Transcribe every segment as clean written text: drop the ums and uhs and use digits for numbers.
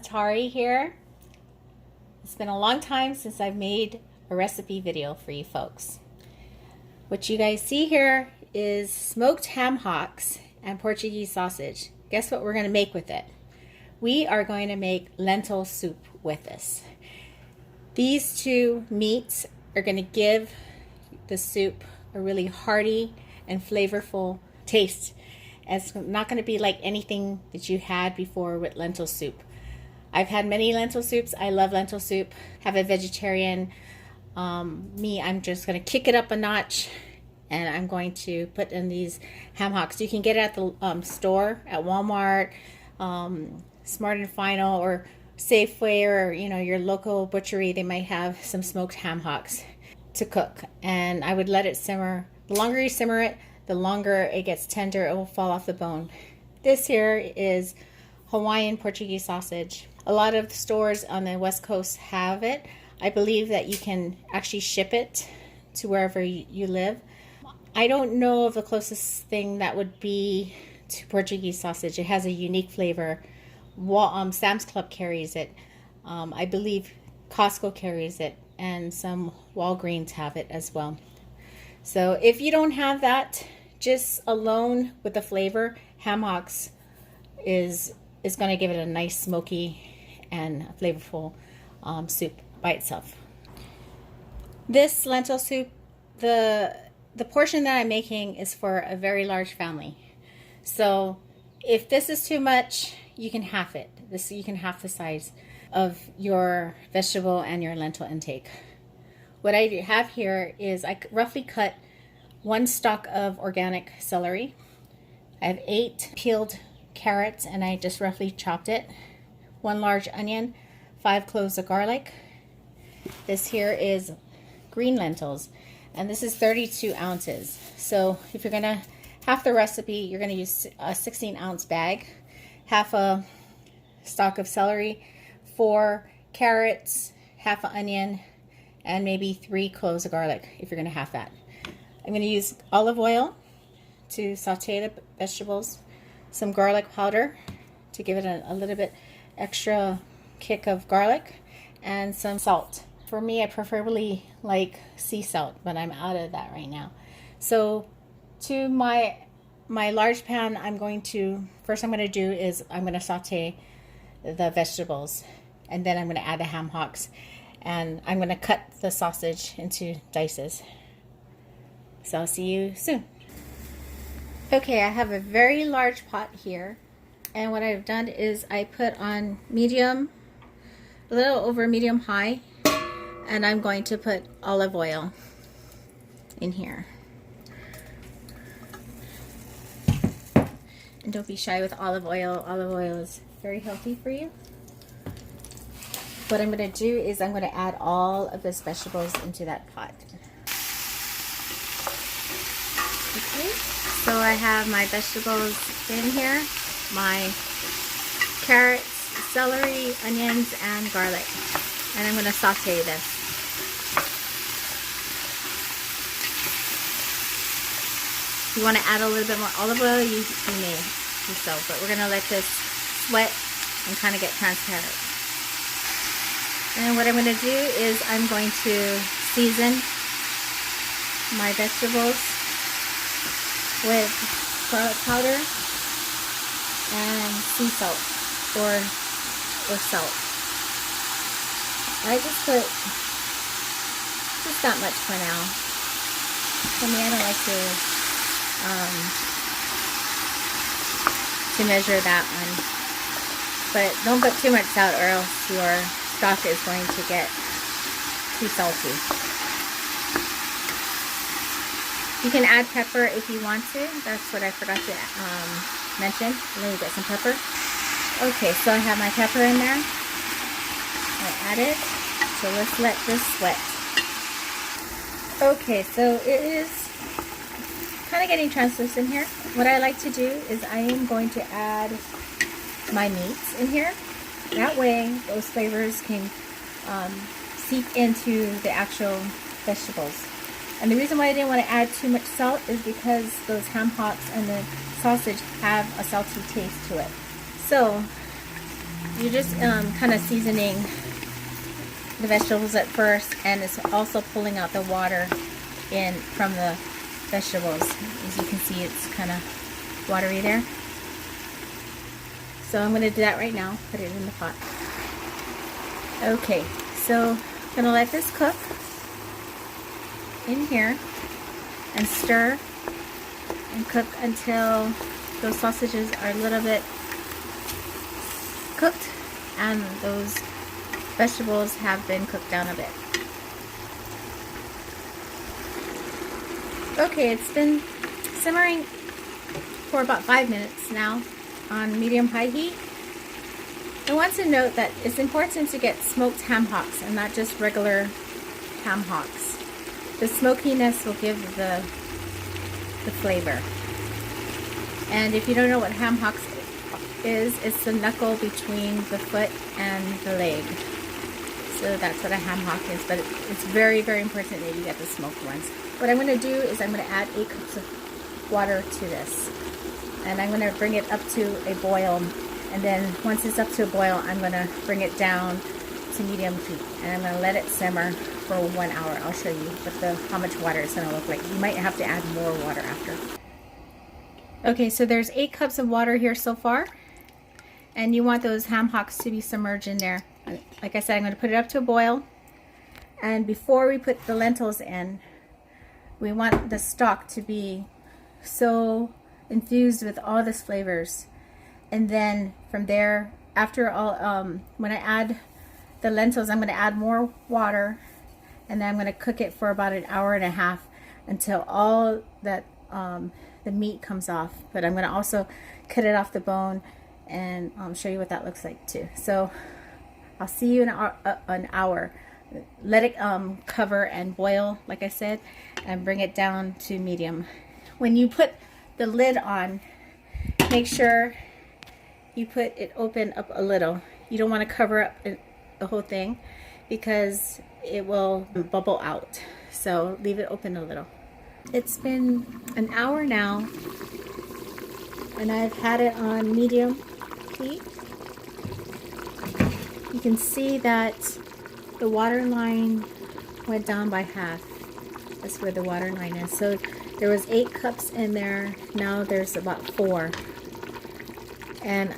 Hearty here. It's been a long time since I've made a recipe video for you folks. What you guys see here is smoked ham hocks and Portuguese sausage. Guess what we're going to make with it? We are going to make lentil soup with this. These two meats are going to give the soup a really hearty and flavorful taste. It's not going to be like anything that you had before with lentil soup. I've had many lentil soups. I love lentil soup. Have a vegetarian. I'm just going to kick it up a notch, and I'm going to put in these ham hocks. You can get it at the store, at Walmart, Smart and Final, or Safeway, or your local butchery. They might have some smoked ham hocks to cook, and I would let it simmer. The longer you simmer it, the longer it gets tender. It will fall off the bone. This here is Hawaiian Portuguese sausage. A lot of stores on the West Coast have it. I believe that you can actually ship it to wherever you live. I don't know of the closest thing that would be to Portuguese sausage. It has a unique flavor. Sam's Club carries it. I believe Costco carries it, and some Walgreens have it as well. So if you don't have that, just alone with the flavor, ham hocks is going to give it a nice smoky and flavorful soup by itself. This lentil soup, the portion that I'm making is for a very large family. So if this is too much, you can half it. You can half the size of your vegetable and your lentil intake. What I have here is I roughly cut 1 stalk of organic celery. I have 8 peeled carrots, and I just roughly chopped it. 1 large onion, 5 cloves of garlic. This here is green lentils, and this is 32 ounces. So if you're gonna half the recipe, you're gonna use a 16-ounce bag, half a stalk of celery, 4 carrots, half an onion, and maybe 3 cloves of garlic if you're gonna half that. I'm going to use olive oil to saute the vegetables, some garlic powder to give it a little bit extra kick of garlic, and some salt. For me, I preferably like sea salt, but I'm out of that right now. So to my large pan, I'm going to saute the vegetables, and then I'm going to add the ham hocks, and I'm going to cut the sausage into dices. So I'll see you soon. Okay, I have a very large pot here, and what I've done is I put on medium, a little over medium high, and I'm going to put olive oil in here. And don't be shy with olive oil. Olive oil is very healthy for you. What I'm going to do is I'm going to add all of those vegetables into that pot. Okay, so I have my vegetables in here, my carrots, celery, onions, and garlic. And I'm going to saute this. If you want to add a little bit more olive oil, you may do so. But we're going to let this sweat and kind of get transparent. And what I'm going to do is I'm going to season my vegetables with garlic powder and sea salt or salt. I just put just that much for now. For me, I don't like to measure that one. But don't put too much salt, or else your stock is going to get too salty. You can add pepper if you want to. That's what I forgot to mention. Let me get some pepper. Okay, so I have my pepper in there. I add it. So let's let this sweat. Okay, so it is kind of getting translucent here. What I like to do is I am going to add my meats in here. That way, those flavors can seep into the actual vegetables. And the reason why I didn't want to add too much salt is because those ham hocks and the sausage have a salty taste to it. So you're just kind of seasoning the vegetables at first, and it's also pulling out the water in from the vegetables. As you can see, it's kind of watery there. So I'm going to do that right now. Put it in the pot. Okay, so I'm going to let this cook in here and stir and cook until those sausages are a little bit cooked and those vegetables have been cooked down a bit. Okay, it's been simmering for about 5 minutes now on medium-high heat. I want to note that it's important to get smoked ham hocks and not just regular ham hocks. The smokiness will give the flavor. And if you don't know what ham hocks is, it's the knuckle between the foot and the leg. So that's what a ham hock is, but it's very, very important that you get the smoked ones. What I'm going to do is I'm going to add 8 cups of water to this. And I'm going to bring it up to a boil. And then once it's up to a boil, I'm going to bring it down to medium heat. And I'm going to let it simmer for 1 hour. I'll show you how much water it's going to look like. You might have to add more water after. Okay, so there's 8 cups of water here so far. And you want those ham hocks to be submerged in there. Like I said, I'm going to put it up to a boil. And before we put the lentils in, we want the stock to be so infused with all these flavors. And then from there, after all, when I add the lentils, I'm going to add more water. And then I'm going to cook it for about 1.5 hours until all that the meat comes off. But I'm going to also cut it off the bone and show you what that looks like too. So I'll see you in an hour. Let it cover and boil, like I said, and bring it down to medium. When you put the lid on, make sure you put it open up a little. You don't want to cover up the whole thing because it will bubble out. So leave it open a little. It's been 1 hour now, and I've had it on medium heat. You can see that the water line went down by half. That's where the water line is. So there was 8 cups in there. Now there's about 4. And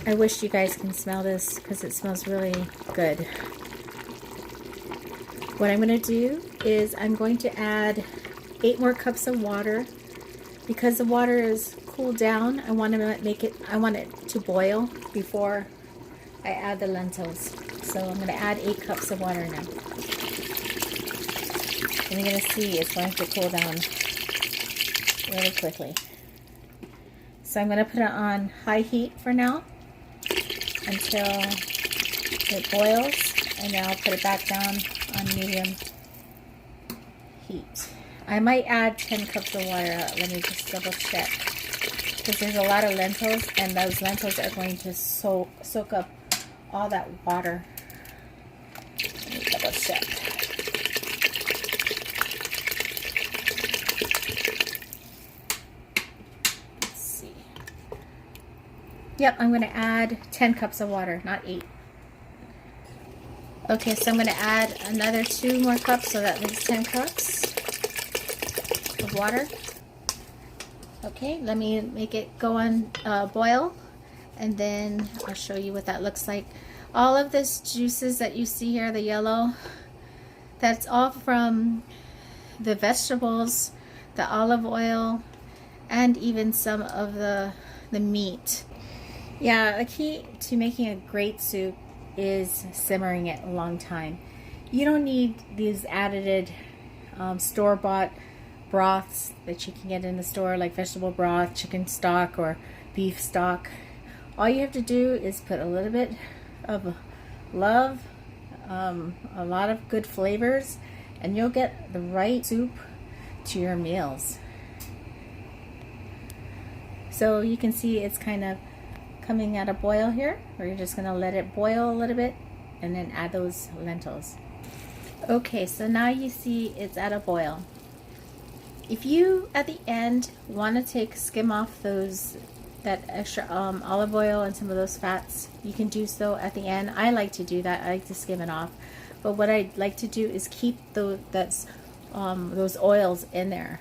I wish you guys can smell this because it smells really good. What I'm going to do is I'm going to add 8 more cups of water. Because the water is cooled down, I want it to boil before I add the lentils. So I'm going to add 8 cups of water now. And you're going to see it's going to cool down really quickly. So I'm going to put it on high heat for now until it boils, and then I'll put it back down on medium heat. I might add 10 cups of water. Let me just double check, because there's a lot of lentils, and those lentils are going to soak up all that water. Let me double check. Let's see. Yep, I'm going to add 10 cups of water, not 8. Okay, so I'm going to add another 2 more cups, so that makes 10 cups of water. Okay, let me make it go on boil, and then I'll show you what that looks like. All of this juices that you see here, the yellow, that's all from the vegetables, the olive oil, and even some of the meat. Yeah, a key to making a great soup is simmering it a long time. You don't need these added store-bought broths that you can get in the store, like vegetable broth, chicken stock, or beef stock. All you have to do is put a little bit of love, a lot of good flavors, and you'll get the right soup to your meals. So you can see it's kind of coming at a boil here, where you're just going to let it boil a little bit and then add those lentils. Okay, so now you see it's at a boil. If you at the end want to skim off those that extra olive oil and some of those fats. You can do so at the end. I like to do that. I like to skim it off. But what I like to do is keep those oils in there.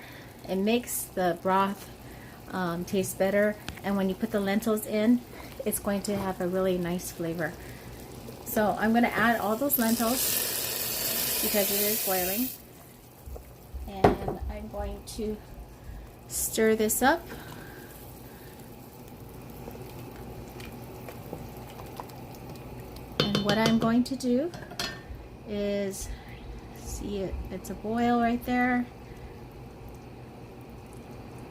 It makes the broth taste better, and when you put the lentils in, it's going to have a really nice flavor. So I'm going to add all those lentils because it is boiling, and I'm going to stir this up. And what I'm going to do is, see it, it's a boil right there.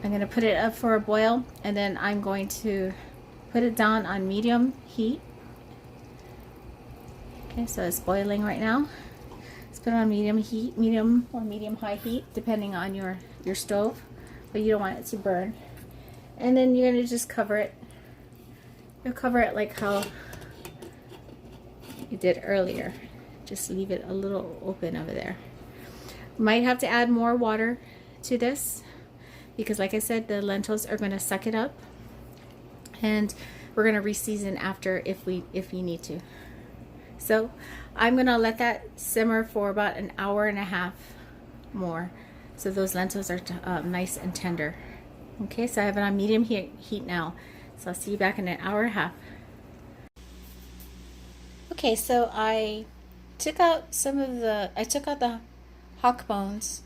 I'm going to put it up for a boil, and then I'm going to put it down on medium heat. Okay, so it's boiling right now. Let's put it on medium heat, medium or medium high heat, depending on your stove, but you don't want it to burn. And then you're going to just cover it. You'll cover it like how you did earlier. Just leave it a little open over there. Might have to add more water to this, because like I said, the lentils are going to suck it up, and we're going to reseason after if we need to. So I'm going to let that simmer for about an hour and a half more, so those lentils are nice and tender. Okay, so I have it on medium heat now, so I'll see you back in an hour and a half. Okay, so I took out the hock bones.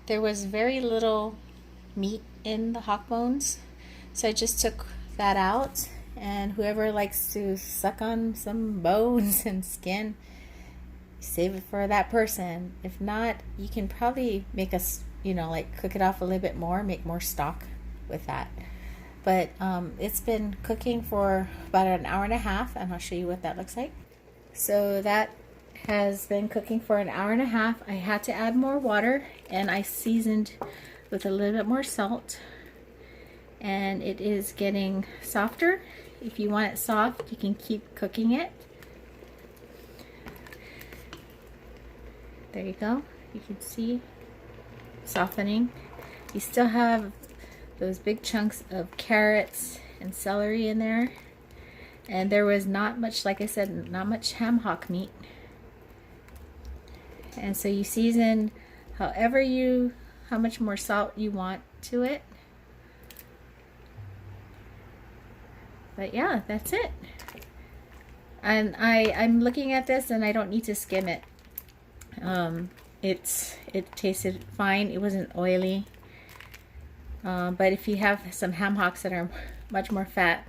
There was very little meat in the hock bones, so I just took that out, and whoever likes to suck on some bones and skin, save it for that person. If not, you can probably make like cook it off a little bit more, make more stock with that. But it's been cooking for about an hour and a half, and I'll show you what that looks like. So that has been cooking for an hour and a half. I had to add more water, and I seasoned with a little bit more salt, and it is getting softer. If you want it soft, you can keep cooking it. There you go. You can see softening. You still have those big chunks of carrots and celery in there, and there was not much, like I said, not much ham hock meat. And so you season how much more salt you want to it. But yeah, that's it. And I'm looking at this, and I don't need to skim it. It tasted fine. It wasn't oily. But if you have some ham hocks that are much more fat,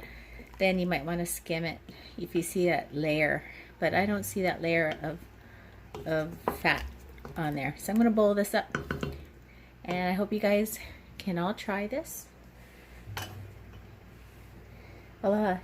then you might want to skim it if you see that layer. But I don't see that layer of fat on there. So I'm going to boil this up, and I hope you guys can all try this. Aloha.